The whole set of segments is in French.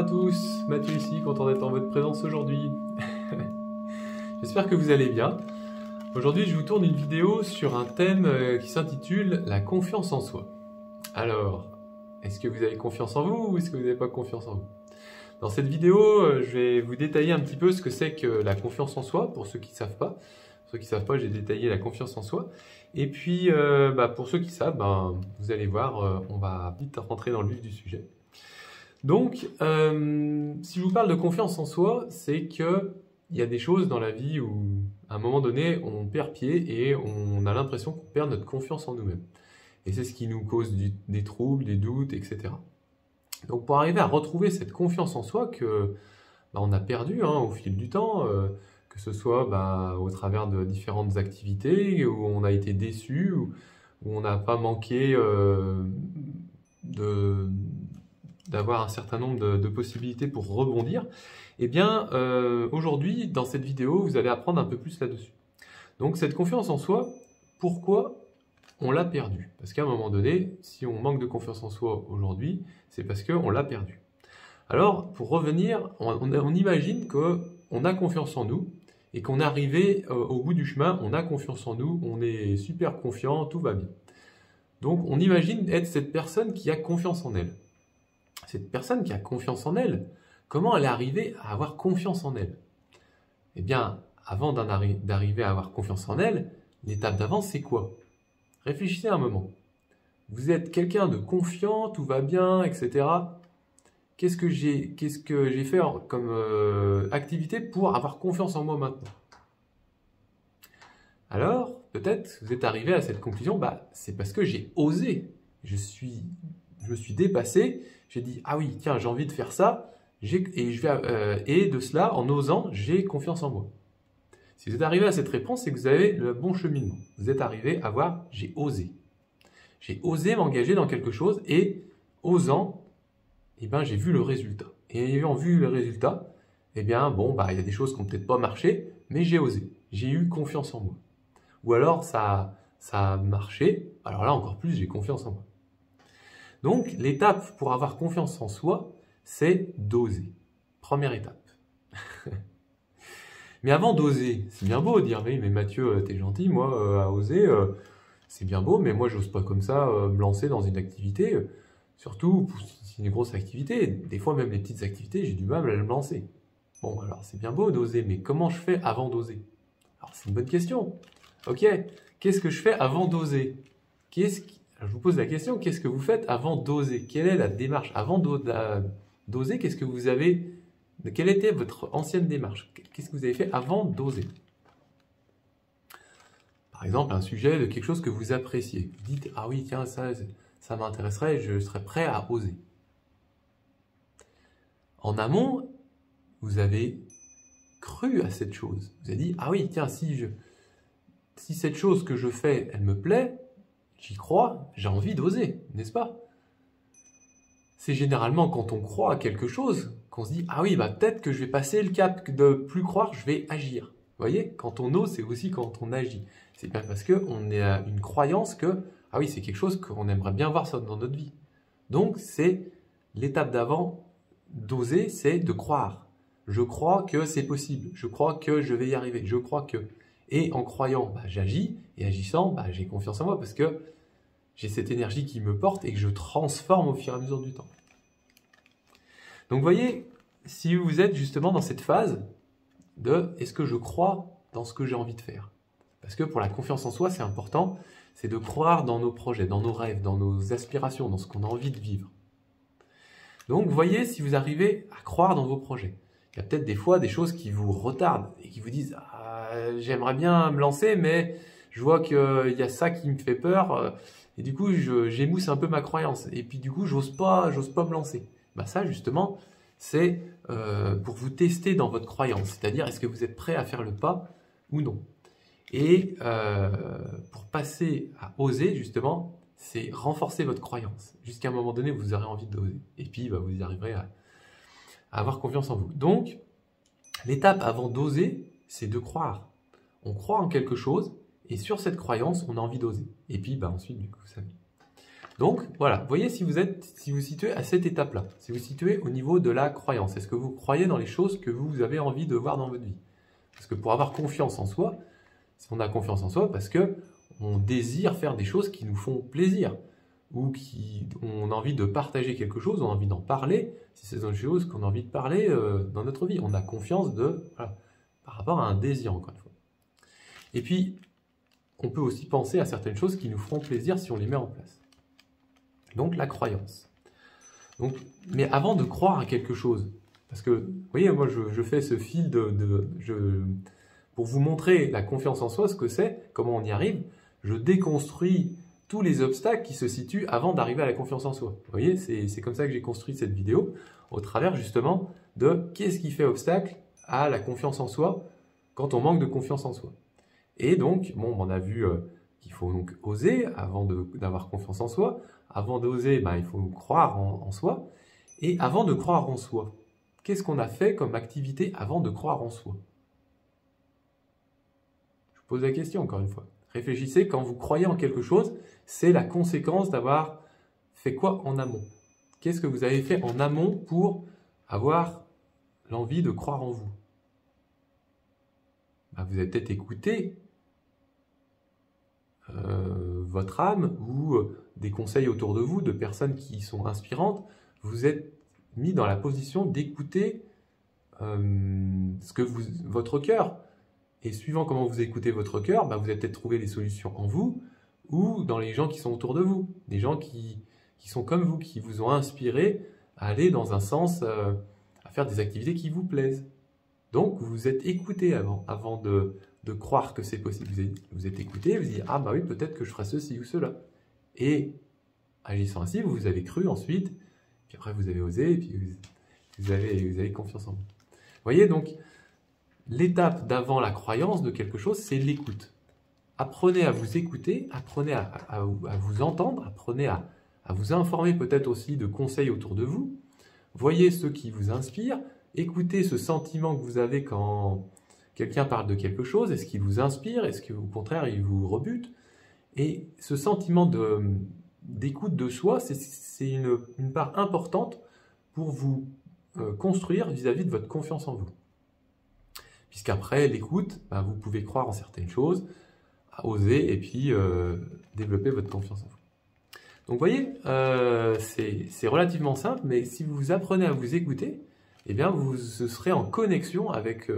à tous, Mathieu ici, content d'être en votre présence aujourd'hui. J'espère que vous allez bien. Aujourd'hui, je vous tourne une vidéo sur un thème qui s'intitule la confiance en soi. Alors, est-ce que vous avez confiance en vous ou est-ce que vous n'avez pas confiance en vous? Dans cette vidéo, je vais vous détailler un petit peu ce que c'est que la confiance en soi, pour ceux qui ne savent pas. Pour ceux qui ne savent pas, j'ai détaillé la confiance en soi. Et puis, pour ceux qui savent, vous allez voir, on va vite rentrer dans le vif du sujet. Donc, si je vous parle de confiance en soi, c'est qu'il y a des choses dans la vie où, à un moment donné, on perd pied et on a l'impression qu'on perd notre confiance en nous-mêmes. Et c'est ce qui nous cause des troubles, des doutes, etc. Donc, pour arriver à retrouver cette confiance en soi que on a perdue au fil du temps, que ce soit au travers de différentes activités où on a été déçu, où on n'a pas manqué d'avoir un certain nombre de possibilités pour rebondir, eh bien, aujourd'hui, dans cette vidéo, vous allez apprendre un peu plus là-dessus. Donc, cette confiance en soi, pourquoi on l'a perdue? Parce qu'à un moment donné, si on manque de confiance en soi aujourd'hui, c'est parce qu'on l'a perdue. Alors, pour revenir, on imagine qu'on a confiance en nous et qu'on est arrivé au bout du chemin, on a confiance en nous, on est super confiant, tout va bien. Donc, on imagine être cette personne qui a confiance en elle. Cette personne qui a confiance en elle, comment elle est arrivée à avoir confiance en elle? Eh bien, avant d'arriver à avoir confiance en elle, l'étape d'avant, c'est quoi? Réfléchissez un moment. Vous êtes quelqu'un de confiant, tout va bien, etc. Qu'est-ce que j'ai fait comme activité pour avoir confiance en moi maintenant? Alors, peut-être vous êtes arrivé à cette conclusion, c'est parce que j'ai osé. Je me suis dépassé, j'ai dit, ah oui, tiens, j'ai envie de faire ça, et de cela, en osant, j'ai confiance en moi. Si vous êtes arrivé à cette réponse, c'est que vous avez le bon cheminement. Vous êtes arrivé à voir, j'ai osé. J'ai osé m'engager dans quelque chose, et osant, j'ai vu le résultat. Et ayant vu le résultat, il y a des choses qui n'ont peut-être pas marché, mais j'ai osé. J'ai eu confiance en moi. Ou alors, ça a marché, alors là, encore plus, j'ai confiance en moi. Donc, l'étape pour avoir confiance en soi, c'est d'oser. Première étape. Mais avant d'oser, c'est bien beau de dire, oui, mais Mathieu, t'es gentil, moi, à oser, c'est bien beau, mais moi, j'ose pas comme ça me lancer dans une activité. Surtout, si c'est une grosse activité, des fois, même les petites activités, j'ai du mal à me lancer. Bon, alors, c'est bien beau d'oser, mais comment je fais avant d'oser? Alors, c'est une bonne question. Ok, qu'est-ce que je fais avant d'oser? Je vous pose la question, qu'est-ce que vous faites avant d'oser? Quelle est la démarche? Avant d'oser, quelle était votre ancienne démarche? Qu'est-ce que vous avez fait avant d'oser? Par exemple, un sujet de quelque chose que vous appréciez. Vous dites, ah oui, tiens, ça m'intéresserait, je serais prêt à oser. En amont, vous avez cru à cette chose. Vous avez dit, ah oui, tiens, si cette chose que je fais, elle me plaît, j'y crois, j'ai envie d'oser, n'est-ce pas? C'est généralement quand on croit à quelque chose qu'on se dit, ah oui, peut-être que je vais passer le cap de plus croire, je vais agir. Vous voyez, quand on ose, c'est aussi quand on agit. C'est bien parce qu'on a une croyance que, ah oui, c'est quelque chose qu'on aimerait bien voir ça dans notre vie. Donc, c'est l'étape d'avant d'oser, c'est de croire. Je crois que c'est possible, je crois que je vais y arriver, je crois que... Et en croyant, j'agis, et agissant, j'ai confiance en moi parce que j'ai cette énergie qui me porte et que je transforme au fur et à mesure du temps. Donc vous voyez, si vous êtes justement dans cette phase de est-ce que je crois dans ce que j'ai envie de faire? Parce que pour la confiance en soi, c'est important, c'est de croire dans nos projets, dans nos rêves, dans nos aspirations, dans ce qu'on a envie de vivre. Donc vous voyez, si vous arrivez à croire dans vos projets, il y a peut-être des fois des choses qui vous retardent et qui vous disent j'aimerais bien me lancer, mais je vois qu'il y a ça qui me fait peur et du coup j'émousse un peu ma croyance et puis du coup j'ose pas me lancer. Ça justement c'est pour vous tester dans votre croyance, c'est-à-dire est-ce que vous êtes prêt à faire le pas ou non. Et pour passer à oser justement, c'est renforcer votre croyance. Jusqu'à un moment donné, vous aurez envie d'oser. Et puis, vous y arriverez à avoir confiance en vous. Donc, l'étape avant d'oser, c'est de croire. On croit en quelque chose, et sur cette croyance, on a envie d'oser. Et puis, ensuite, vous savez. Donc voilà, voyez si vous vous situez à cette étape-là, si vous vous situez au niveau de la croyance. Est-ce que vous croyez dans les choses que vous avez envie de voir dans votre vie? Parce que pour avoir confiance en soi, si on a confiance en soi, parce que on désire faire des choses qui nous font plaisir, ou on a envie de partager quelque chose, on a envie d'en parler, si c'est une chose qu'on a envie de parler dans notre vie. On a confiance voilà, par rapport à un désir, encore une fois. Et puis, on peut aussi penser à certaines choses qui nous feront plaisir si on les met en place. Donc, la croyance. Donc, mais avant de croire à quelque chose, parce que, vous voyez, moi, je fais ce fil pour vous montrer la confiance en soi, ce que c'est, comment on y arrive, je déconstruis tous les obstacles qui se situent avant d'arriver à la confiance en soi. Vous voyez, c'est comme ça que j'ai construit cette vidéo, au travers justement de qu'est-ce qui fait obstacle à la confiance en soi quand on manque de confiance en soi. Et donc, bon, on a vu qu'il faut donc oser avant d'avoir confiance en soi. Avant d'oser, ben, il faut croire en soi. Et avant de croire en soi, qu'est-ce qu'on a fait comme activité avant de croire en soi? Je vous pose la question encore une fois. Réfléchissez, quand vous croyez en quelque chose, c'est la conséquence d'avoir fait quoi en amont? Qu'est-ce que vous avez fait en amont pour avoir l'envie de croire en vous? Ben, vous avez peut-être écouté votre âme ou des conseils autour de vous, de personnes qui sont inspirantes. Vous êtes mis dans la position d'écouter votre cœur. Et suivant comment vous écoutez votre cœur, ben vous allez peut-être trouver les solutions en vous ou dans les gens qui sont autour de vous. Des gens qui sont comme vous, qui vous ont inspiré à aller dans un sens, à faire des activités qui vous plaisent. Donc, vous êtes écouté avant de croire que c'est possible. Vous êtes écouté, vous dites « Ah bah oui, peut-être que je ferai ceci ou cela ». Et agissant ainsi, vous avez cru ensuite, puis après vous avez osé, et puis vous avez confiance en vous. Vous voyez, donc, l'étape d'avant la croyance de quelque chose, c'est l'écoute. Apprenez à vous écouter, apprenez à vous entendre, apprenez à vous informer peut-être aussi de conseils autour de vous. Voyez ceux qui vous inspirent, écoutez ce sentiment que vous avez quand quelqu'un parle de quelque chose. Est-ce qu'il vous inspire? Est-ce qu'au contraire, il vous rebute? Et ce sentiment d'écoute de soi, c'est une part importante pour vous construire vis-à-vis de votre confiance en vous. Puisqu'après l'écoute, ben, vous pouvez croire en certaines choses, oser et puis développer votre confiance en vous. Donc vous voyez, c'est relativement simple, mais si vous apprenez à vous écouter, eh bien vous serez en connexion avec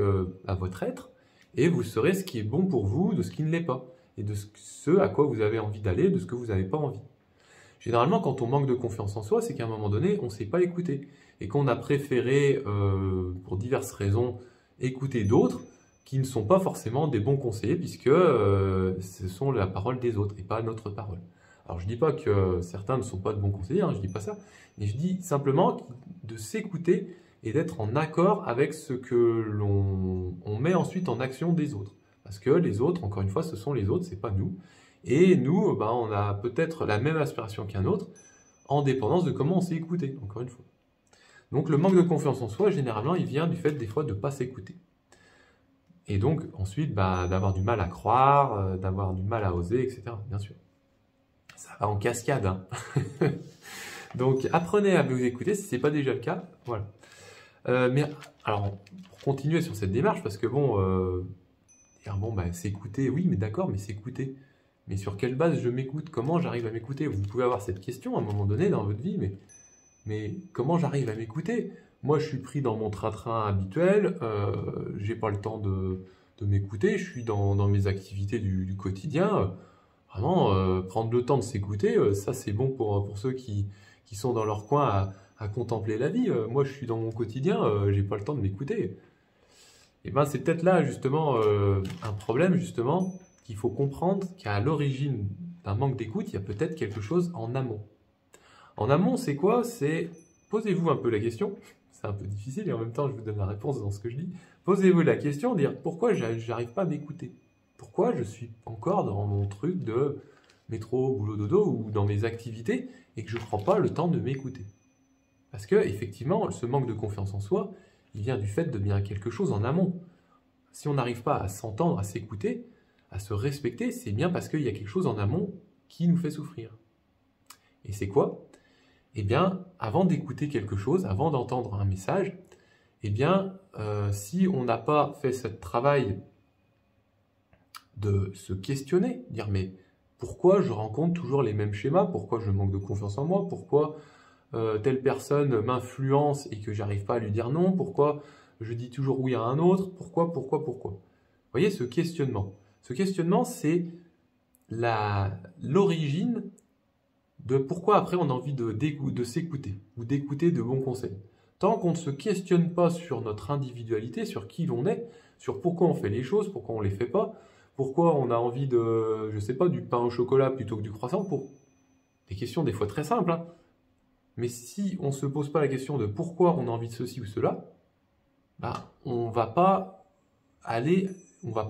votre être et vous saurez ce qui est bon pour vous, de ce qui ne l'est pas, et de ce à quoi vous avez envie d'aller, de ce que vous n'avez pas envie. Généralement, quand on manque de confiance en soi, c'est qu'à un moment donné, on ne s'est pas écouté et qu'on a préféré, pour diverses raisons, écouter d'autres qui ne sont pas forcément des bons conseillers puisque ce sont la parole des autres et pas notre parole. Alors je ne dis pas que certains ne sont pas de bons conseillers, hein, je ne dis pas ça, mais je dis simplement de s'écouter et d'être en accord avec ce que l'on met ensuite en action des autres. Parce que les autres, encore une fois, ce sont les autres, ce n'est pas nous. Et nous, ben, on a peut-être la même aspiration qu'un autre en dépendance de comment on s'est écouté, encore une fois. Donc le manque de confiance en soi, généralement, il vient du fait des fois de ne pas s'écouter. Et donc ensuite, bah, d'avoir du mal à croire, d'avoir du mal à oser, etc. Bien sûr. Ça va en cascade. Hein. Donc apprenez à vous écouter si ce n'est pas déjà le cas. Voilà. Mais alors, pour continuer sur cette démarche, parce que bon, bah, s'écouter, oui, mais d'accord, mais s'écouter. Mais sur quelle base je m'écoute? Comment j'arrive à m'écouter? Vous pouvez avoir cette question à un moment donné dans votre vie, mais comment j'arrive à m'écouter? Moi, je suis pris dans mon train-train habituel, j'ai pas le temps de m'écouter, je suis dans mes activités du quotidien. Vraiment, prendre le temps de s'écouter, ça c'est bon pour ceux qui sont dans leur coin à contempler la vie. Moi, je suis dans mon quotidien, j'ai pas le temps de m'écouter. Et ben, c'est peut-être là justement un problème justement qu'il faut comprendre qu'à l'origine d'un manque d'écoute, il y a peut-être quelque chose en amont. En amont, c'est quoi? C'est, posez-vous un peu la question, c'est un peu difficile et en même temps je vous donne la réponse dans ce que je dis. Posez-vous la question, dire pourquoi j'arrive pas à m'écouter? Pourquoi je suis encore dans mon truc de métro, boulot, dodo ou dans mes activités et que je ne prends pas le temps de m'écouter? Parce que effectivement, ce manque de confiance en soi, il vient du fait de bien quelque chose en amont. Si on n'arrive pas à s'entendre, à s'écouter, à se respecter, c'est bien parce qu'il y a quelque chose en amont qui nous fait souffrir. Et c'est quoi? Eh bien, avant d'écouter quelque chose, avant d'entendre un message, eh bien, si on n'a pas fait ce travail de se questionner, dire mais pourquoi je rencontre toujours les mêmes schémas? Pourquoi je manque de confiance en moi? Pourquoi telle personne m'influence et que j'arrive pas à lui dire non? Pourquoi je dis toujours oui à un autre? Pourquoi? Vous voyez ce questionnement. Ce questionnement, c'est l'origine de pourquoi après on a envie de s'écouter ou d'écouter de bons conseils. Tant qu'on ne se questionne pas sur notre individualité, sur qui l'on est, sur pourquoi on fait les choses, pourquoi on ne les fait pas, pourquoi on a envie de, je sais pas, du pain au chocolat plutôt que du croissant, pour des questions des fois très simples, hein. Mais si on ne se pose pas la question de pourquoi on a envie de ceci ou cela, bah, on va pas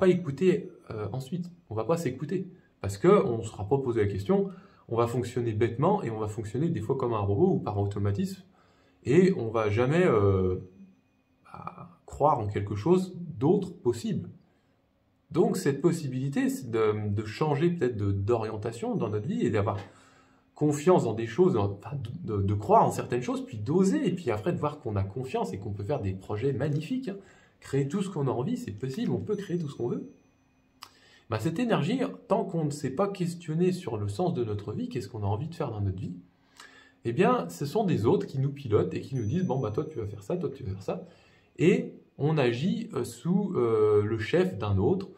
écouter ensuite, on va pas s'écouter, parce qu'on ne sera pas posé la question, on va fonctionner bêtement et on va fonctionner des fois comme un robot ou par automatisme, et on va jamais croire en quelque chose d'autre possible. Donc cette possibilité de changer peut-être d'orientation dans notre vie et d'avoir confiance dans des choses, enfin, de croire en certaines choses, puis d'oser, et puis après de voir qu'on a confiance et qu'on peut faire des projets magnifiques, hein. Créer tout ce qu'on a envie, c'est possible, on peut créer tout ce qu'on veut. Bah, cette énergie, tant qu'on ne s'est pas questionné sur le sens de notre vie, qu'est-ce qu'on a envie de faire dans notre vie, eh bien, ce sont des autres qui nous pilotent et qui nous disent, bon, bah, toi, tu vas faire ça, toi, tu vas faire ça. Et on agit sous le chef d'un autre,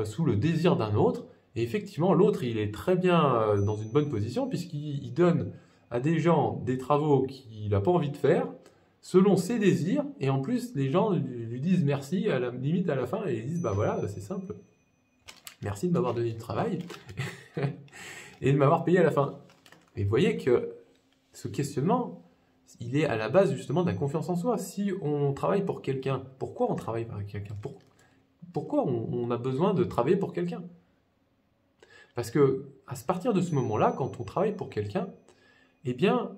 sous le désir d'un autre. Et effectivement, l'autre, il est très bien dans une bonne position puisqu'il donne à des gens des travaux qu'il n'a pas envie de faire, selon ses désirs. Et en plus, les gens lui disent merci, à la limite à la fin, et ils disent, bah voilà, c'est simple. Merci de m'avoir donné du travail et de m'avoir payé à la fin. Et vous voyez que ce questionnement, il est à la base justement de la confiance en soi. Si on travaille pour quelqu'un, pourquoi on travaille pour quelqu'un? Pourquoi on a besoin de travailler pour quelqu'un? Parce que à partir de ce moment-là, quand on travaille pour quelqu'un, eh bien,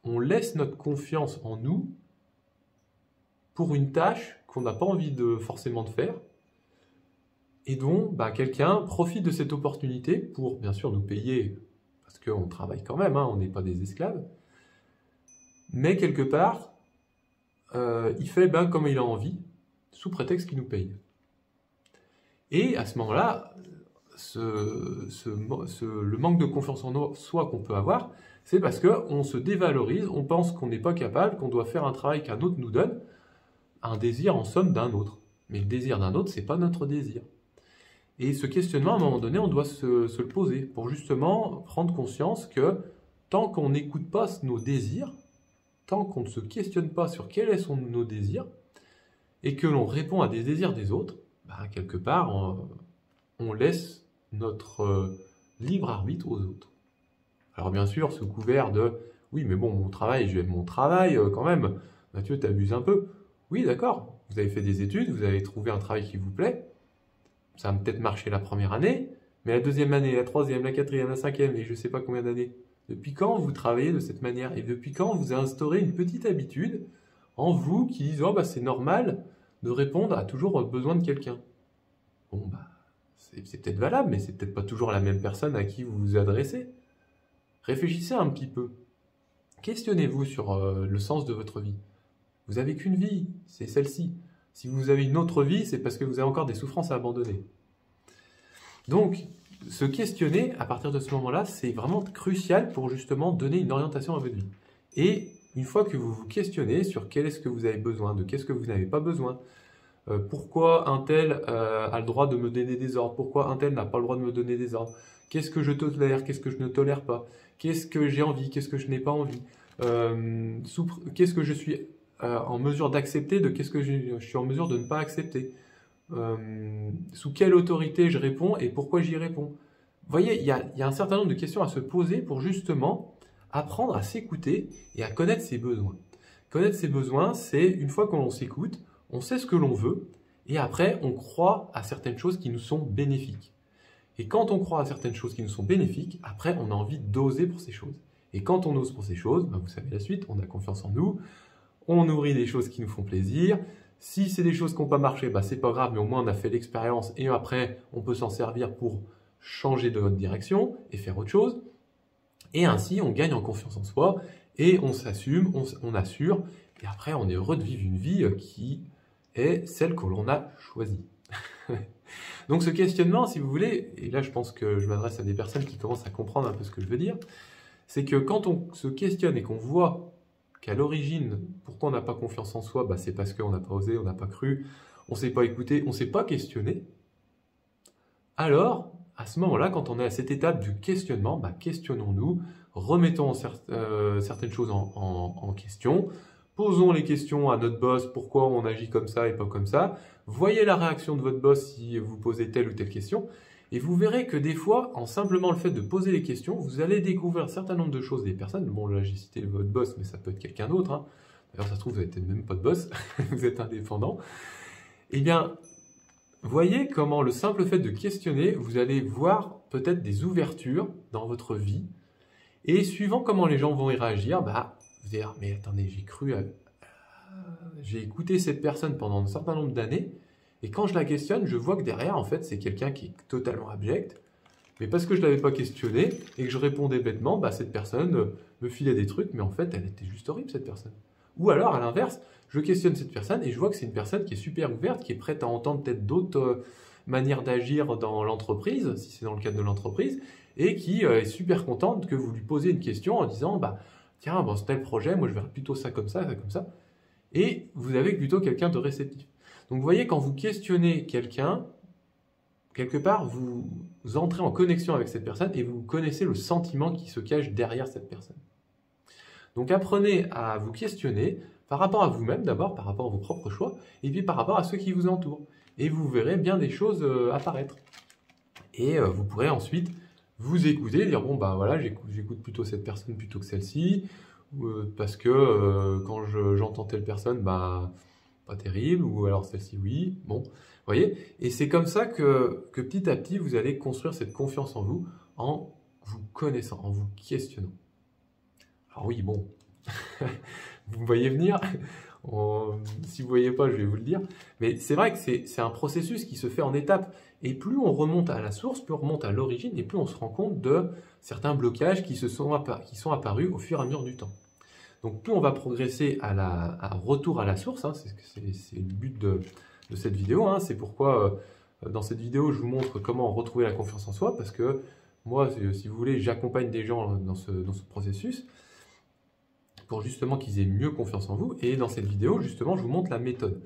on laisse notre confiance en nous pour une tâche qu'on n'a pas envie forcément de faire, et dont bah, quelqu'un profite de cette opportunité pour, bien sûr, nous payer, parce qu'on travaille quand même, hein, on n'est pas des esclaves, mais quelque part, il fait ben, comme il a envie, sous prétexte qu'il nous paye. Et à ce moment-là, le manque de confiance en soi qu'on peut avoir, c'est parce qu'on se dévalorise, on pense qu'on n'est pas capable, qu'on doit faire un travail qu'un autre nous donne, un désir en somme d'un autre. Mais le désir d'un autre, ce n'est pas notre désir. Et ce questionnement, à un moment donné, on doit se le poser pour justement prendre conscience que tant qu'on n'écoute pas nos désirs, tant qu'on ne se questionne pas sur quels sont nos désirs, et que l'on répond à des désirs des autres, bah, quelque part, on laisse notre libre arbitre aux autres. Alors bien sûr, sous couvert de « oui, mais bon, mon travail, j'aime mon travail quand même. Mathieu, t'abuses un peu. » Oui, d'accord, vous avez fait des études, vous avez trouvé un travail qui vous plaît. Ça va peut-être marcher la première année, mais la deuxième année, la troisième, la quatrième, la cinquième, et je ne sais pas combien d'années. Depuis quand vous travaillez de cette manière? Et depuis quand vous instaurez une petite habitude en vous qui disent « oh, bah, c'est normal de répondre à toujours besoin de quelqu'un ». Bon, bah, c'est peut-être valable, mais c'est peut-être pas toujours la même personne à qui vous vous adressez. Réfléchissez un petit peu. Questionnez-vous sur le sens de votre vie. Vous n'avez qu'une vie, c'est celle-ci. Si vous avez une autre vie, c'est parce que vous avez encore des souffrances à abandonner. Donc, se questionner à partir de ce moment-là, c'est vraiment crucial pour justement donner une orientation à votre vie. Et une fois que vous vous questionnez sur quel est-ce que vous avez besoin, de qu'est-ce que vous n'avez pas besoin, pourquoi un tel a le droit de me donner des ordres, pourquoi un tel n'a pas le droit de me donner des ordres, qu'est-ce que je tolère, qu'est-ce que je ne tolère pas, qu'est-ce que j'ai envie, qu'est-ce que je n'ai pas envie, qu'est-ce que je suis en mesure d'accepter, de qu'est-ce que je suis en mesure de ne pas accepter, sous quelle autorité je réponds et pourquoi j'y réponds. Vous voyez, il y a un certain nombre de questions à se poser pour justement apprendre à s'écouter et à connaître ses besoins. Connaître ses besoins, c'est une fois qu'on s'écoute, on sait ce que l'on veut, et après, on croit à certaines choses qui nous sont bénéfiques. Et quand on croit à certaines choses qui nous sont bénéfiques, après, on a envie d'oser pour ces choses. Et quand on ose pour ces choses, ben vous savez la suite, on a confiance en nous, on nourrit des choses qui nous font plaisir. Si c'est des choses qui n'ont pas marché, ben c'est pas grave, mais au moins on a fait l'expérience, et après, on peut s'en servir pour changer de votre direction et faire autre chose. Et ainsi, on gagne en confiance en soi et on s'assume, on assure. Et après, on est heureux de vivre une vie qui est celle que l'on a choisie. Donc ce questionnement, si vous voulez, et là je pense que je m'adresse à des personnes qui commencent à comprendre un peu ce que je veux dire, c'est que quand on se questionne et qu'on voit qu'à l'origine, pourquoi on n'a pas confiance en soi, c'est parce qu'on n'a pas osé, on n'a pas cru, on ne s'est pas écouté, on ne s'est pas questionné, alors à ce moment-là, quand on est à cette étape du questionnement, questionnons-nous, remettons certaines choses en question, posons les questions à notre boss, pourquoi on agit comme ça et pas comme ça, voyez la réaction de votre boss si vous posez telle ou telle question, et vous verrez que des fois, en simplement le fait de poser les questions, vous allez découvrir un certain nombre de choses des personnes. Bon, là j'ai cité votre boss, mais ça peut être quelqu'un d'autre, hein. D'ailleurs, ça se trouve, vous n'avez peut-être même pas de boss, vous êtes indépendant. Eh bien, voyez comment le simple fait de questionner, vous allez voir peut-être des ouvertures dans votre vie, et suivant comment les gens vont y réagir, vous dire, mais attendez, j'ai écouté cette personne pendant un certain nombre d'années, et quand je la questionne, je vois que derrière, en fait, c'est quelqu'un qui est totalement abject, mais parce que je ne l'avais pas questionné, et que je répondais bêtement, cette personne me filait des trucs, mais en fait, elle était juste horrible, cette personne. Ou alors, à l'inverse, je questionne cette personne, et je vois que c'est une personne qui est super ouverte, qui est prête à entendre peut-être d'autres manières d'agir dans l'entreprise, si c'est dans le cadre de l'entreprise, et qui est super contente que vous lui posiez une question en disant, tiens, c'est tel projet, moi je verrais plutôt ça comme ça, comme ça. Et vous avez plutôt quelqu'un de réceptif. Donc vous voyez, quand vous questionnez quelqu'un, quelque part, vous entrez en connexion avec cette personne et vous connaissez le sentiment qui se cache derrière cette personne. Donc apprenez à vous questionner par rapport à vous-même d'abord, par rapport à vos propres choix, et puis par rapport à ceux qui vous entourent. Et vous verrez bien des choses apparaître. Et vous pourrez ensuite vous écouter, dire bon voilà, j'écoute plutôt cette personne plutôt que celle-ci, parce que quand j'entends telle personne, pas terrible, ou alors celle-ci oui, bon, vous voyez. Et c'est comme ça que petit à petit vous allez construire cette confiance en vous vous connaissant, en vous questionnant. Alors oui, bon, vous me voyez venir. Si vous ne voyez pas, je vais vous le dire. Mais c'est vrai que c'est un processus qui se fait en étapes. Et plus on remonte à la source, plus on remonte à l'origine, et plus on se rend compte de certains blocages qui sont apparus au fur et à mesure du temps. Donc plus on va progresser à retour à la source, hein, c'est le but de cette vidéo. Hein, c'est pourquoi dans cette vidéo, je vous montre comment retrouver la confiance en soi, parce que moi, si vous voulez, j'accompagne des gens dans ce processus, pour justement qu'ils aient mieux confiance en vous. Et dans cette vidéo, justement, je vous montre la méthode.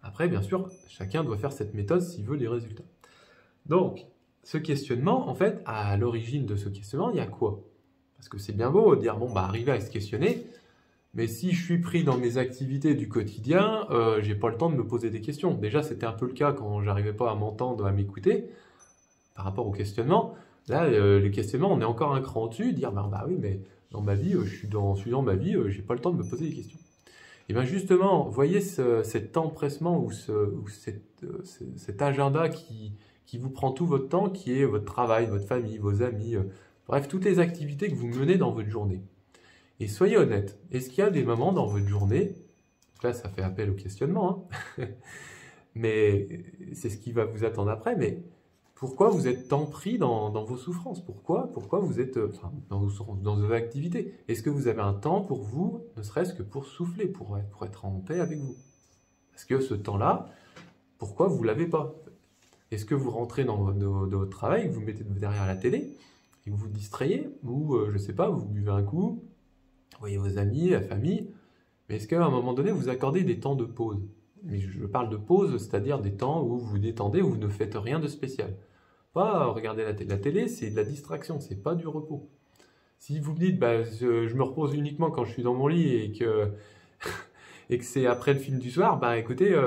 Après, bien sûr, chacun doit faire cette méthode s'il veut des résultats. Donc, ce questionnement, en fait, à l'origine de ce questionnement, il y a quoi? Parce que c'est bien beau de dire, arriver à se questionner, mais si je suis pris dans mes activités du quotidien, j'ai pas le temps de me poser des questions. Déjà, c'était un peu le cas quand j'arrivais pas à m'entendre, à m'écouter, par rapport au questionnement. Là, le questionnement, on est encore un cran au-dessus, dire, oui, mais dans ma vie, je suis dans ma vie, j'ai pas le temps de me poser des questions. Et bien justement, voyez cet empressement ou cet agenda qui vous prend tout votre temps, qui est votre travail, votre famille, vos amis, bref, toutes les activités que vous menez dans votre journée. Et soyez honnête, est-ce qu'il y a des moments dans votre journée, donc là ça fait appel au questionnement, hein, mais c'est ce qui va vous attendre après, mais pourquoi vous êtes tant pris dans vos souffrances? Pourquoi vous êtes dans vos activités? Est-ce que vous avez un temps pour vous, ne serait-ce que pour souffler, pour être en paix avec vous? Parce que ce temps-là, pourquoi vous ne l'avez pas? Est-ce que vous rentrez dans votre travail, vous mettez derrière la télé, et vous vous distrayez, ou je ne sais pas, vous buvez un coup, vous voyez vos amis, la famille, mais est-ce qu'à un moment donné, vous accordez des temps de pause? Mais je parle de pause, c'est-à-dire des temps où vous vous détendez, où vous ne faites rien de spécial. Pas regarder la télé. La télé, c'est de la distraction, c'est pas du repos. Si vous me dites, je me repose uniquement quand je suis dans mon lit et que c'est après le film du soir, écoutez,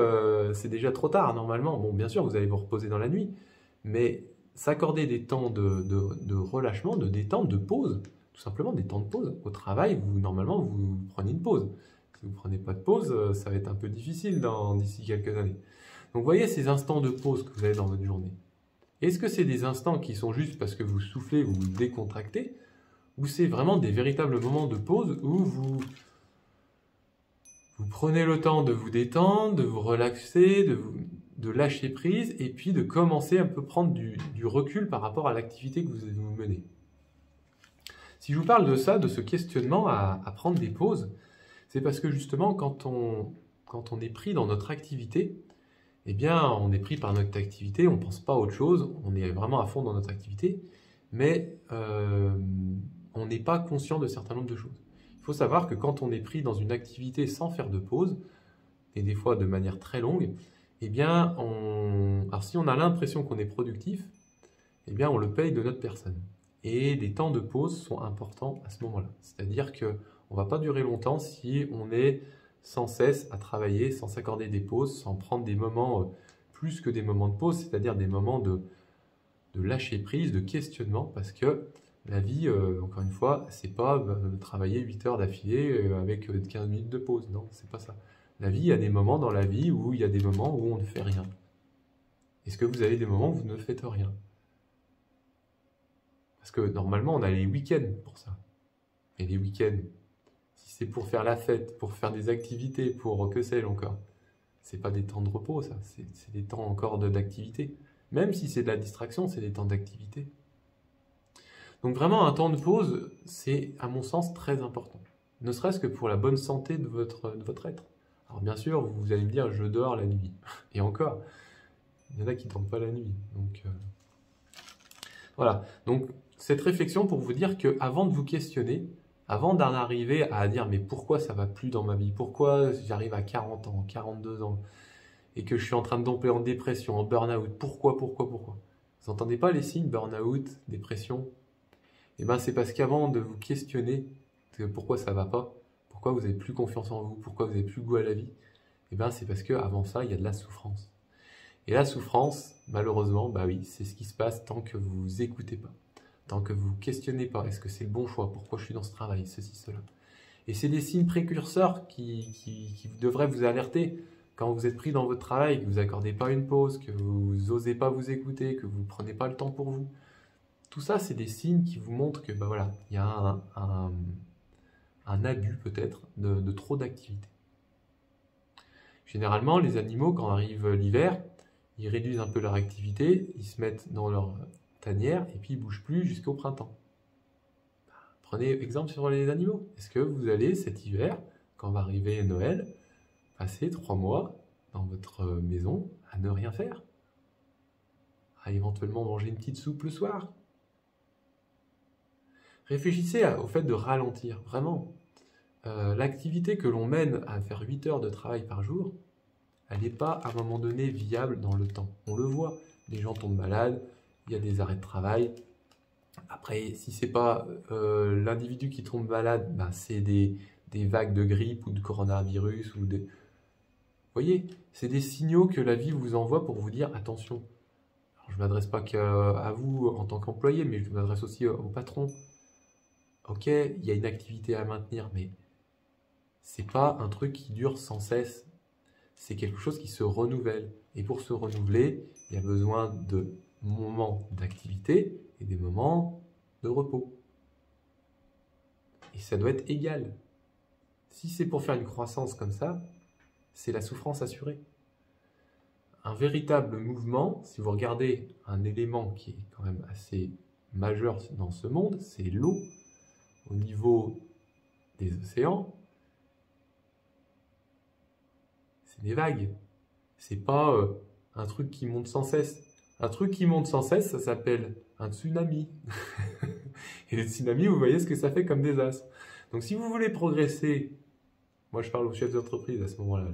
c'est déjà trop tard normalement. Bon, bien sûr, vous allez vous reposer dans la nuit, mais s'accorder des temps de relâchement, de détente, de pause, tout simplement des temps de pause. Au travail, normalement, vous prenez une pause. Si vous ne prenez pas de pause, ça va être un peu difficile d'ici quelques années. Donc, voyez ces instants de pause que vous avez dans votre journée. Est-ce que c'est des instants qui sont juste parce que vous soufflez, vous vous décontractez, ou c'est vraiment des véritables moments de pause où vous prenez le temps de vous détendre, de vous relaxer, de lâcher prise et puis de commencer un peu prendre du recul par rapport à l'activité que vous menez. Si je vous parle de ça, de ce questionnement à prendre des pauses, c'est parce que justement, quand on est pris dans notre activité, eh bien, on est pris par notre activité, on ne pense pas à autre chose, on est vraiment à fond dans notre activité, mais on n'est pas conscient de certains nombres de choses. Il faut savoir que quand on est pris dans une activité sans faire de pause, et des fois de manière très longue, eh bien, alors si on a l'impression qu'on est productif, eh bien, on le paye de notre personne. Et les temps de pause sont importants à ce moment-là. C'est-à-dire qu'on ne va pas durer longtemps si on est sans cesse à travailler, sans s'accorder des pauses, sans prendre des moments plus que des moments de pause, c'est-à-dire des moments de lâcher prise, de questionnement, parce que la vie, encore une fois, c'est pas travailler 8 heures d'affilée avec 15 minutes de pause. Non, c'est pas ça. La vie, il y a des moments dans la vie où il y a des moments où on ne fait rien. Est-ce que vous avez des moments où vous ne faites rien? Parce que normalement, on a les week-ends pour ça. Et les week-ends, si c'est pour faire la fête, pour faire des activités, pour que sais-je encore, c'est pas des temps de repos, ça. C'est des temps encore d'activité. Même si c'est de la distraction, c'est des temps d'activité. Donc vraiment, un temps de pause, c'est à mon sens très important. Ne serait-ce que pour la bonne santé de votre être. Alors bien sûr, vous allez me dire, je dors la nuit. Et encore, il y en a qui ne dorment pas la nuit. Donc voilà. Donc cette réflexion pour vous dire qu'avant de vous questionner, avant d'en arriver à dire mais pourquoi ça va plus dans ma vie, pourquoi j'arrive à 40 ans, 42 ans, et que je suis en train de tomber en dépression, en burn-out, pourquoi? Vous n'entendez pas les signes burn-out, dépression? Eh bien c'est parce qu'avant de vous questionner pourquoi ça va pas, pourquoi vous n'avez plus confiance en vous, pourquoi vous n'avez plus goût à la vie, eh bien c'est parce qu'avant ça, il y a de la souffrance. Et la souffrance, malheureusement, bah oui, c'est ce qui se passe tant que vous vous écoutez pas. Tant que vous questionnez pas, est-ce que c'est le bon choix? Pourquoi je suis dans ce travail? Ceci, cela. Et c'est des signes précurseurs qui devraient vous alerter quand vous êtes pris dans votre travail, que vous n'accordez pas une pause, que vous n'osez pas vous écouter, que vous ne prenez pas le temps pour vous. Tout ça, c'est des signes qui vous montrent que, bah voilà, il y a un abus peut-être de trop d'activité. Généralement, les animaux, quand arrive l'hiver, ils réduisent un peu leur activité, ils se mettent dans leur tanière et puis ils ne bougent plus jusqu'au printemps. Prenez exemple sur les animaux. Est-ce que vous allez cet hiver, quand va arriver Noël, passer 3 mois dans votre maison à ne rien faire? À éventuellement manger une petite soupe le soir? Réfléchissez au fait de ralentir, vraiment. L'activité que l'on mène à faire 8 heures de travail par jour, elle n'est pas à un moment donné viable dans le temps. On le voit, les gens tombent malades, il y a des arrêts de travail. Après, si ce n'est pas l'individu qui tombe malade, ben c'est des vagues de grippe ou de coronavirus. Vous voyez, c'est des signaux que la vie vous envoie pour vous dire attention. Alors, je ne m'adresse pas qu'à vous en tant qu'employé, mais je m'adresse aussi au patron. Ok, il y a une activité à maintenir, mais ce n'est pas un truc qui dure sans cesse. C'est quelque chose qui se renouvelle. Et pour se renouveler, il y a besoin de moments d'activité et des moments de repos. Et ça doit être égal. Si c'est pour faire une croissance comme ça, c'est la souffrance assurée. Un véritable mouvement, si vous regardez un élément qui est quand même assez majeur dans ce monde, c'est l'eau. Au niveau des océans, c'est des vagues. C'est pas un truc qui monte sans cesse. Un truc qui monte sans cesse, ça s'appelle un tsunami. Et le tsunami, vous voyez ce que ça fait comme désastre. Donc si vous voulez progresser, moi je parle aux chefs d'entreprise à ce moment-là,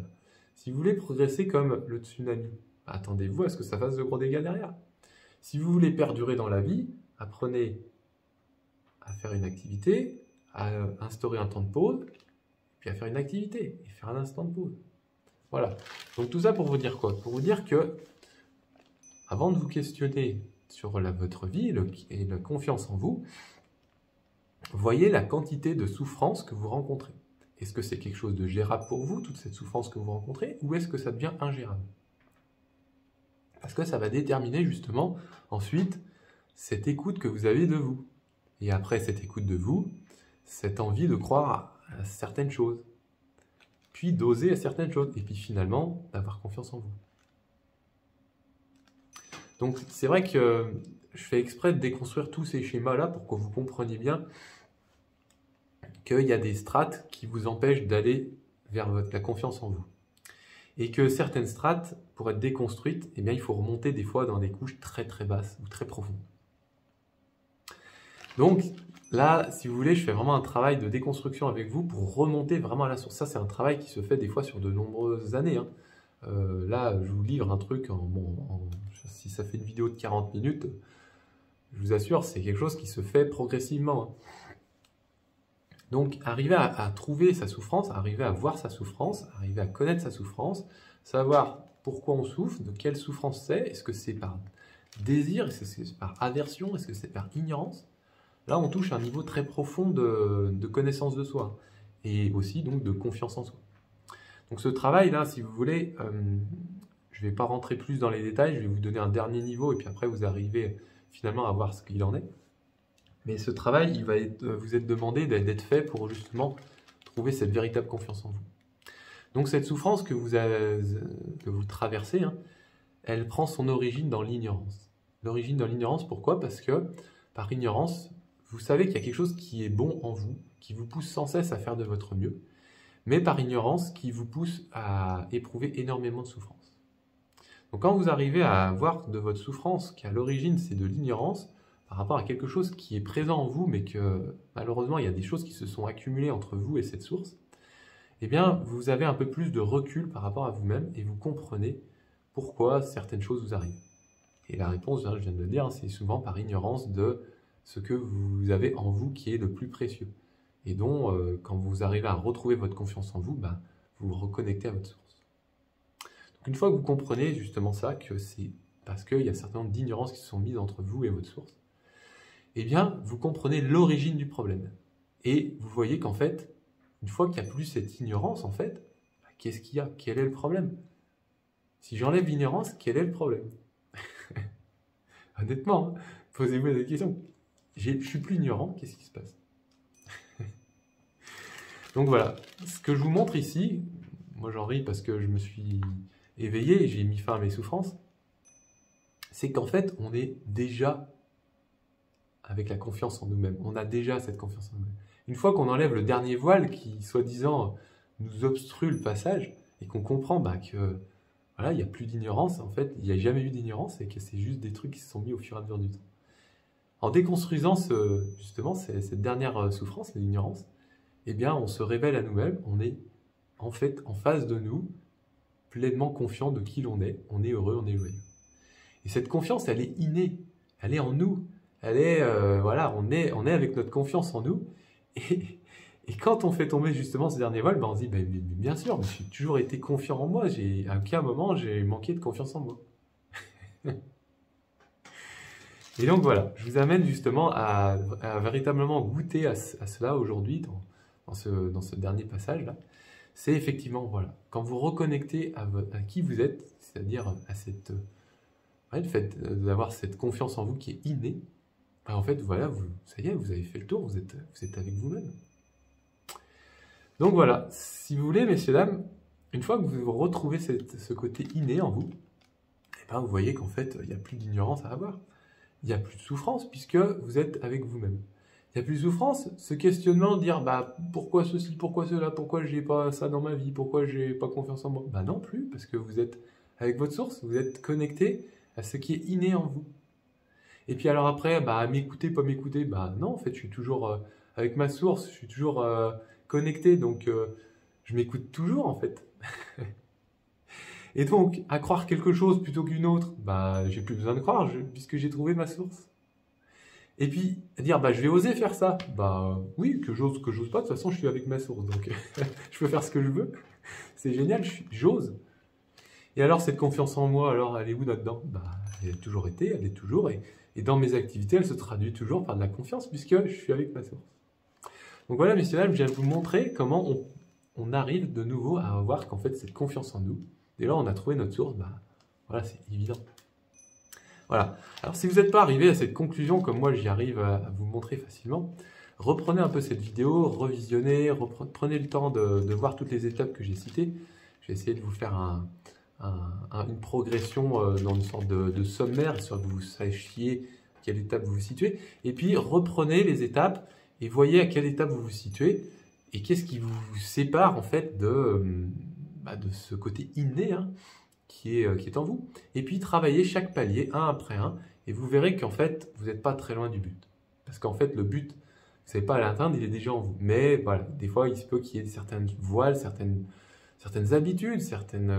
si vous voulez progresser comme le tsunami, attendez-vous à ce que ça fasse de gros dégâts derrière. Si vous voulez perdurer dans la vie, apprenez à faire une activité, à instaurer un temps de pause, puis à faire une activité et faire un instant de pause. Voilà. Donc tout ça pour vous dire quoi? Pour vous dire que, avant de vous questionner sur votre vie et la confiance en vous, voyez la quantité de souffrance que vous rencontrez. Est-ce que c'est quelque chose de gérable pour vous, toute cette souffrance que vous rencontrez, ou est-ce que ça devient ingérable? Parce que ça va déterminer justement ensuite cette écoute que vous avez de vous. Et après cette écoute de vous, cette envie de croire à certaines choses, puis d'oser à certaines choses, et puis finalement d'avoir confiance en vous. Donc c'est vrai que je fais exprès de déconstruire tous ces schémas-là pour que vous compreniez bien qu'il y a des strates qui vous empêchent d'aller vers la confiance en vous. Et que certaines strates, pour être déconstruites, eh bien, il faut remonter des fois dans des couches très très basses ou très profondes. Donc là, si vous voulez, je fais vraiment un travail de déconstruction avec vous pour remonter vraiment à la source. Ça, c'est un travail qui se fait des fois sur de nombreuses années, hein. Là, je vous livre un truc, si ça fait une vidéo de 40 minutes, je vous assure, c'est quelque chose qui se fait progressivement, hein. Donc, arriver à trouver sa souffrance, arriver à voir sa souffrance, arriver à connaître sa souffrance, savoir pourquoi on souffre, de quelle souffrance c'est, est-ce que c'est par désir, est-ce que c'est par aversion, est-ce que c'est par ignorance. Là, on touche un niveau très profond de connaissance de soi et aussi donc de confiance en soi. Donc ce travail-là, si vous voulez, je ne vais pas rentrer plus dans les détails, je vais vous donner un dernier niveau et puis après vous arrivez finalement à voir ce qu'il en est. Mais ce travail, il va vous être demandé d'être fait pour justement trouver cette véritable confiance en vous. Donc cette souffrance que vous traversez, hein, elle prend son origine dans l'ignorance. L'origine dans l'ignorance, pourquoi? Parce que par ignorance, vous savez qu'il y a quelque chose qui est bon en vous, qui vous pousse sans cesse à faire de votre mieux, mais par ignorance, qui vous pousse à éprouver énormément de souffrance. Donc quand vous arrivez à voir de votre souffrance qu'à l'origine c'est de l'ignorance, par rapport à quelque chose qui est présent en vous, mais que malheureusement il y a des choses qui se sont accumulées entre vous et cette source, eh bien vous avez un peu plus de recul par rapport à vous-même et vous comprenez pourquoi certaines choses vous arrivent. Et la réponse, je viens de le dire, c'est souvent par ignorance de ce que vous avez en vous qui est le plus précieux. Et dont, quand vous arrivez à retrouver votre confiance en vous, vous vous reconnectez à votre source. Donc une fois que vous comprenez justement ça, que c'est parce qu'il y a un certain nombre d'ignorances qui se sont mises entre vous et votre source, eh bien, vous comprenez l'origine du problème. Et vous voyez qu'en fait, une fois qu'il n'y a plus cette ignorance, en fait, qu'est-ce qu'il y a? Quel est le problème? Si j'enlève l'ignorance, quel est le problème? Honnêtement, hein, posez-vous des questions. Je ne suis plus ignorant, qu'est-ce qui se passe? Donc voilà, ce que je vous montre ici, moi j'en ris parce que je me suis éveillé et j'ai mis fin à mes souffrances, c'est qu'en fait, on est déjà avec la confiance en nous-mêmes. On a déjà cette confiance en nous-mêmes. Une fois qu'on enlève le dernier voile qui, soi-disant, nous obstrue le passage et qu'on comprend que voilà, il n'y a plus d'ignorance, en fait, il n'y a jamais eu d'ignorance et que c'est juste des trucs qui se sont mis au fur et à mesure du temps. En déconstruisant justement cette dernière souffrance, l'ignorance, eh bien, on se révèle à nous-mêmes, on est en fait en face de nous, pleinement confiant de qui l'on est, on est heureux, on est joyeux. Et cette confiance, elle est innée, elle est en nous, elle est, voilà, on est avec notre confiance en nous, et quand on fait tomber justement ce dernier vol, on se dit, mais bien sûr, j'ai toujours été confiant en moi, à aucun moment j'ai manqué de confiance en moi. Et donc voilà, je vous amène justement à véritablement goûter à cela aujourd'hui, dans ce dernier passage-là. C'est effectivement, voilà, quand vous reconnectez à qui vous êtes, c'est-à-dire à le fait d'avoir cette confiance en vous qui est innée, en fait, voilà, ça y est, vous avez fait le tour, vous êtes avec vous-même. Donc voilà, si vous voulez, messieurs, dames, une fois que vous retrouvez ce côté inné en vous, vous voyez qu'en fait, il n'y a plus d'ignorance à avoir. Il n'y a plus de souffrance puisque vous êtes avec vous-même. Il n'y a plus de souffrance, ce questionnement de dire pourquoi ceci, pourquoi cela, pourquoi j'ai pas ça dans ma vie, pourquoi j'ai pas confiance en moi. Non plus, parce que vous êtes avec votre source, vous êtes connecté à ce qui est inné en vous. Et puis alors après, m'écouter, pas m'écouter, non, en fait, je suis toujours avec ma source, je suis toujours connecté, donc je m'écoute toujours en fait. Et donc, à croire quelque chose plutôt qu'une autre, j'ai plus besoin de croire puisque j'ai trouvé ma source. Et puis, dire, je vais oser faire ça. Oui, que j'ose pas, de toute façon, je suis avec ma source, donc je peux faire ce que je veux. C'est génial, j'ose. Et alors, cette confiance en moi, alors, elle est où là-dedans? Elle a toujours été, elle est toujours, et dans mes activités, elle se traduit toujours par de la confiance puisque je suis avec ma source. Donc voilà, messieurs, là, je viens de vous montrer comment on arrive de nouveau à avoir qu'en fait, cette confiance en nous, dès lors on a trouvé notre source, voilà, c'est évident. Voilà. Alors si vous n'êtes pas arrivé à cette conclusion comme moi j'y arrive à vous montrer facilement, reprenez un peu cette vidéo, revisionnez, prenez le temps de voir toutes les étapes que j'ai citées. Je vais essayer de vous faire une progression dans une sorte de sommaire, sur que vous sachiez à quelle étape vous vous situez. Et puis reprenez les étapes et voyez à quelle étape vous vous situez et qu'est-ce qui vous sépare en fait de ce côté inné hein, qui est en vous. Et puis travaillez chaque palier un après un et vous verrez qu'en fait vous n'êtes pas très loin du but. Parce qu'en fait le but, vous ne savez pas l'atteindre, il est déjà en vous. Mais voilà, des fois il se peut qu'il y ait certaines voiles, certaines habitudes, certaines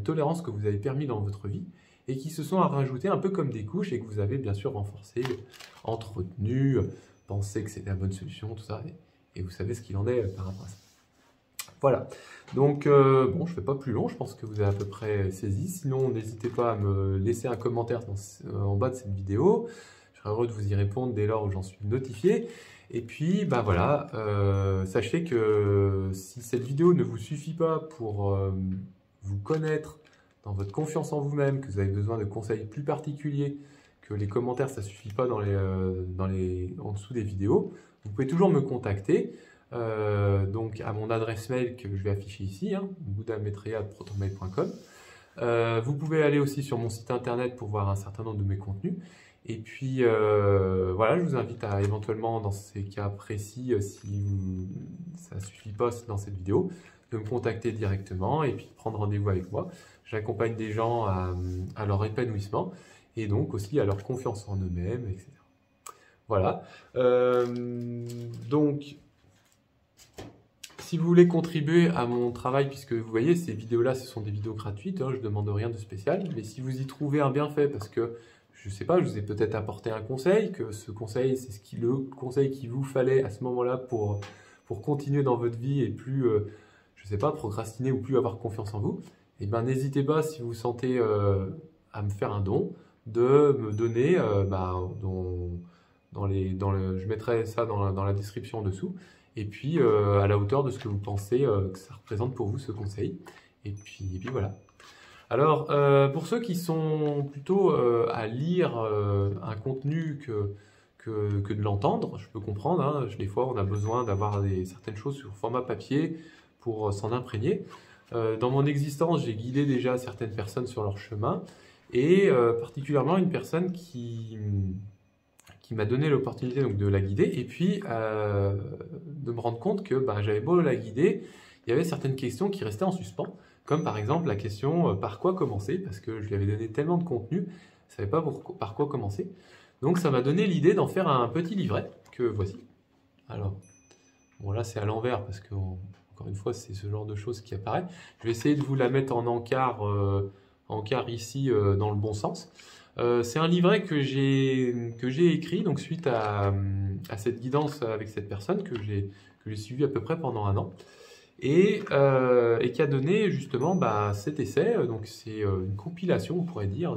tolérances que vous avez permis dans votre vie et qui se sont rajoutées un peu comme des couches et que vous avez bien sûr renforcées, entretenues, pensé que c'était la bonne solution, tout ça. Et vous savez ce qu'il en est par rapport à ça. Voilà. Donc, bon, je ne fais pas plus long, je pense que vous avez à peu près saisi. Sinon, n'hésitez pas à me laisser un commentaire en bas de cette vidéo. Je serai heureux de vous y répondre dès lors où j'en suis notifié. Et puis, bah voilà, sachez que si cette vidéo ne vous suffit pas pour vous connaître dans votre confiance en vous-même, que vous avez besoin de conseils plus particuliers, que les commentaires, ça ne suffit pas en dessous des vidéos, vous pouvez toujours me contacter donc à mon adresse mail que je vais afficher ici, hein, buddhametreya@protonmail.com. Vous pouvez aller aussi sur mon site internet pour voir un certain nombre de mes contenus. Et puis voilà, je vous invite à éventuellement, dans ces cas précis, si ça ne suffit pas dans cette vidéo, de me contacter directement et puis de prendre rendez-vous avec moi. J'accompagne des gens à leur épanouissement et donc aussi à leur confiance en eux-mêmes, etc. Voilà. Donc, si vous voulez contribuer à mon travail, puisque vous voyez, ces vidéos-là, ce sont des vidéos gratuites, hein, je ne demande rien de spécial, mais si vous y trouvez un bienfait, parce que je ne sais pas, je vous ai peut-être apporté un conseil, que ce conseil, c'est le conseil qu'il vous fallait à ce moment-là pour continuer dans votre vie et plus, je ne sais pas, procrastiner ou plus avoir confiance en vous, eh bien n'hésitez pas, si vous sentez à me faire un don, de me donner, je mettrai ça dans la description en dessous, et puis à la hauteur de ce que vous pensez que ça représente pour vous ce conseil. Et puis voilà. Alors, pour ceux qui sont plutôt à lire un contenu que de l'entendre, je peux comprendre, hein, des fois on a besoin d'avoir certaines choses sur format papier pour s'en imprégner. Dans mon existence, j'ai guidé déjà certaines personnes sur leur chemin, et particulièrement une personne qui m'a donné l'opportunité donc de la guider, et puis de me rendre compte que j'avais beau la guider, il y avait certaines questions qui restaient en suspens, comme par exemple la question par quoi commencer, parce que je lui avais donné tellement de contenu, je ne savais pas par quoi commencer. Donc ça m'a donné l'idée d'en faire un petit livret, que voici. Alors, bon là c'est à l'envers, parce que encore une fois c'est ce genre de choses qui apparaît. Je vais essayer de vous la mettre en encart ici dans le bon sens. C'est un livret que j'ai écrit donc suite à cette guidance avec cette personne que j'ai suivi à peu près pendant 1 an et qui a donné justement cet essai. Donc c'est une compilation, on pourrait dire,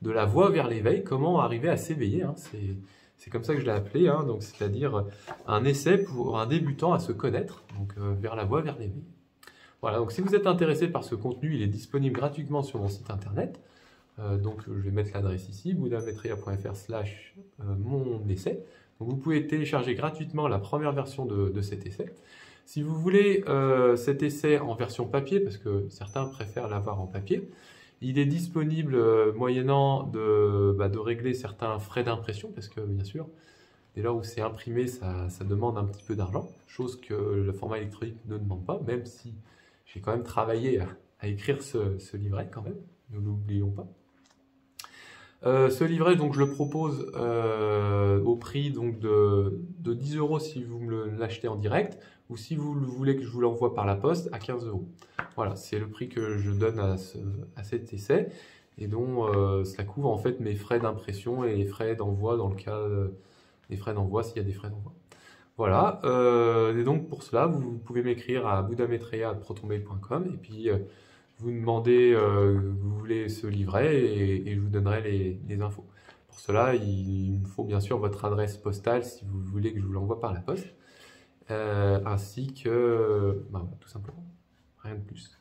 de la voie vers l'éveil, comment arriver à s'éveiller. Hein. C'est comme ça que je l'ai appelé, hein, donc c'est-à-dire un essai pour un débutant à se connaître, donc vers la voie vers l'éveil. Voilà, donc si vous êtes intéressé par ce contenu, il est disponible gratuitement sur mon site internet. Donc je vais mettre l'adresse ici, buddhametreya.fr/mon essai. Donc vous pouvez télécharger gratuitement la première version de cet essai. Si vous voulez cet essai en version papier, parce que certains préfèrent l'avoir en papier, il est disponible moyennant de régler certains frais d'impression, parce que bien sûr, dès lors où c'est imprimé, ça demande un petit peu d'argent, chose que le format électronique ne demande pas, même si j'ai quand même travaillé à écrire ce livret quand même, ne l'oublions pas. Ce livret, donc, je le propose au prix donc, de 10 € si vous me l'achetez en direct, ou si vous voulez que je vous l'envoie par la poste, à 15 €. Voilà, c'est le prix que je donne à cet essai, et dont cela couvre en fait mes frais d'impression et les frais d'envoi dans le cas des frais d'envoi, s'il y a des frais d'envoi. Voilà, et donc pour cela, vous pouvez m'écrire à buddhametreya@protonmail.com, et puis vous demandez vous voulez ce livret et je vous donnerai les infos. Pour cela, il me faut bien sûr votre adresse postale si vous voulez que je vous l'envoie par la poste, ainsi que tout simplement, rien de plus.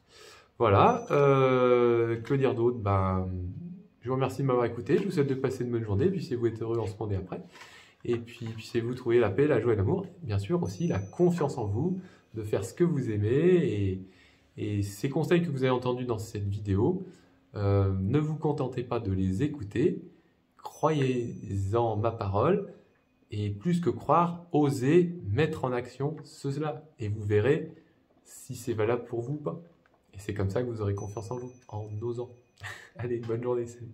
Voilà, que dire d'autre? Je vous remercie de m'avoir écouté, je vous souhaite de passer une bonne journée, puissiez-vous être heureux en ce monde et après, et puis puissiez-vous trouver la paix, la joie et l'amour, bien sûr aussi la confiance en vous, de faire ce que vous aimez, Et ces conseils que vous avez entendus dans cette vidéo, ne vous contentez pas de les écouter, croyez en ma parole, et plus que croire, osez mettre en action cela, et vous verrez si c'est valable pour vous ou pas. Et c'est comme ça que vous aurez confiance en vous, en osant. Allez, bonne journée, salut.